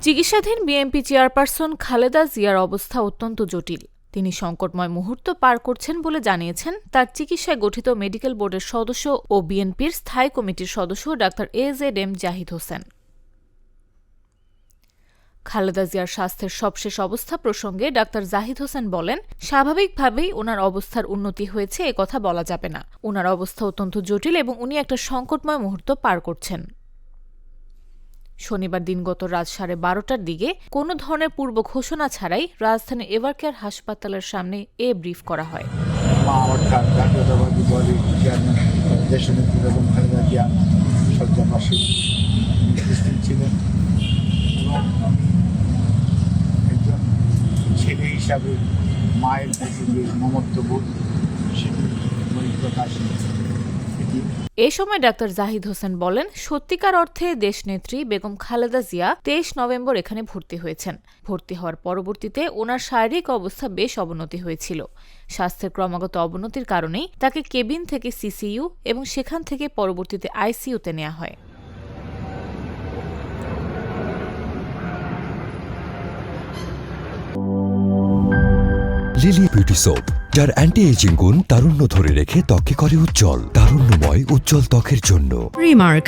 চিকিৎসাধীন BNP chairperson Khaleda জিয়ার অবস্থা অত্যন্ত জটিল। তিনি সংকটময় মুহূর্ত পার করছেন বলে জানিয়েছেন তার চিকিৎসায় গঠিত মেডিকেল বোর্ডের সদস্য ও বিএনপির স্থায়ী কমিটির সদস্য ডাক্তার AZM জাহিদ হোসেন। খালেদা জিয়ার স্বাস্থ্যের সবশেষ অবস্থা প্রসঙ্গে ডাক্তার জাহিদ হোসেন বলেন, স্বাভাবিকভাবেই ওনার অবস্থার উন্নতি হয়েছে কথা বলা যাবে না। ওনার অবস্থা অত্যন্ত জটিল এবং উনি একটা সংকটময় মুহূর্ত পার করছেন। শনিবার দিনগত রাত 12:30টার দিকে কোনো ধরনের পূর্ব ঘোষণা ছাড়াই রাজধানীর এভারকেয়ার হাসপাতালের সামনে ব্রিফ করা হয়। ছেলে হিসাবে মায়ের প্রতি যে মমত্ববোধ সেটি প্রকাশ। এ সময় ডাক্তার জাহিদ হোসেন বলেন, সত্যিকার অর্থে দেশনেত্রী বেগম খালেদা জিয়া 23 নভেম্বর এখানে ভর্তি হয়েছেন। ভর্তি হওয়ার পরবর্তীতে ওনার শারীরিক অবস্থা বেশ অবনতি হয়েছিল। স্বাস্থ্যের ক্রমাগত অবনতির কারণেই তাকে কেবিন থেকে সিসিইউ এবং সেখান থেকে পরবর্তীতে আইসিইউতে নেওয়া হয়। লিলি বিউটি সোপ, যার অ্যান্টি এজিং গুণ তারুণ্য ধরে রেখে ত্বকে করে উজ্জ্বল। তারুণ্যময় উজ্জ্বল ত্বকের জন্য রিমার্ক।